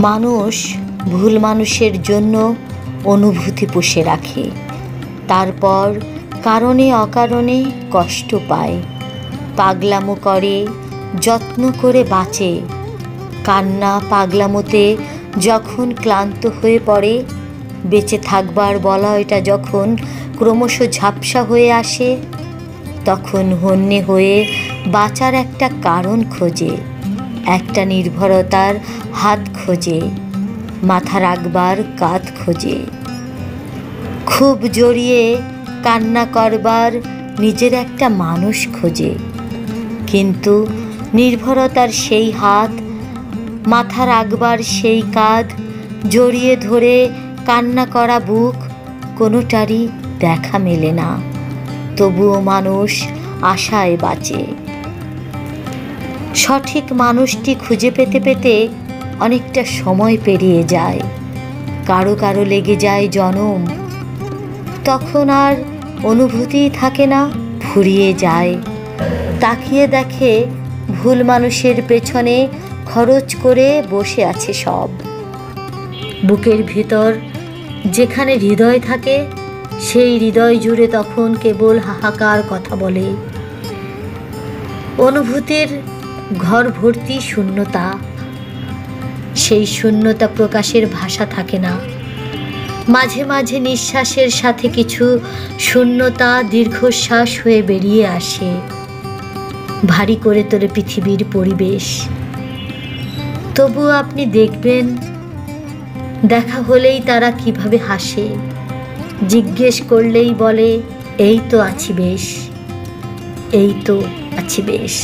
মানুষ ভুল মানুষের জন্য অনুভূতি পুষে রাখে, তারপর কারণে অকারণে কষ্ট পায়, পাগলামো করে, যত্ন করে বাঁচে। কান্না পাগলামোতে যখন ক্লান্ত হয়ে পড়ে, বেঁচে থাকবার বলয়টা যখন ক্রমশ ঝাপসা হয়ে আসে, তখন হন্যে হয়ে বাঁচার একটা কারণ খোঁজে, একটা নির্ভরতার হাত খোঁজে, মাথা রাখবার কাঁধ খোঁজে। খুব জড়িয়ে কান্না করবার নিজের একটা মানুষ খোঁজে, কিন্তু নির্ভরতার সেই হাত, মাথা রাখবার সেই কাঁধ, জড়িয়ে ধরে কান্না করা বুক, কোনোটারই দেখা মেলে না। তবুও মানুষ আশায় বাঁচে। সঠিক মানুষটি খুঁজে পেতে পেতে অনেকটা সময় পেরিয়ে যায়, কারো কারো লেগে যায় জনম। তখন আর অনুভূতিই থাকে না, ফুরিয়ে যায়। তাকিয়ে দেখে ভুল মানুষের পেছনে খরচ করে বসে আছে সব। বুকের ভিতর যেখানে হৃদয় থাকে, সেই হৃদয় জুড়ে তখন কেবল হাহাকার কথা বলে। অনুভূতির ঘর ভর্তি শূন্যতা, সেই শূন্যতা প্রকাশের ভাষা থাকে না। মাঝে মাঝে নিঃশ্বাসের সাথে কিছু শূন্যতা দীর্ঘশ্বাস হয়ে বেরিয়ে আসে, ভারী করে তোলে পৃথিবীর পরিবেশ। তবুও আপনি দেখবেন, দেখা হলেই তারা কিভাবে হাসে, জিজ্ঞেস করলেই বলে, এই তো আছি বেশ, এই তো আছি বেশ।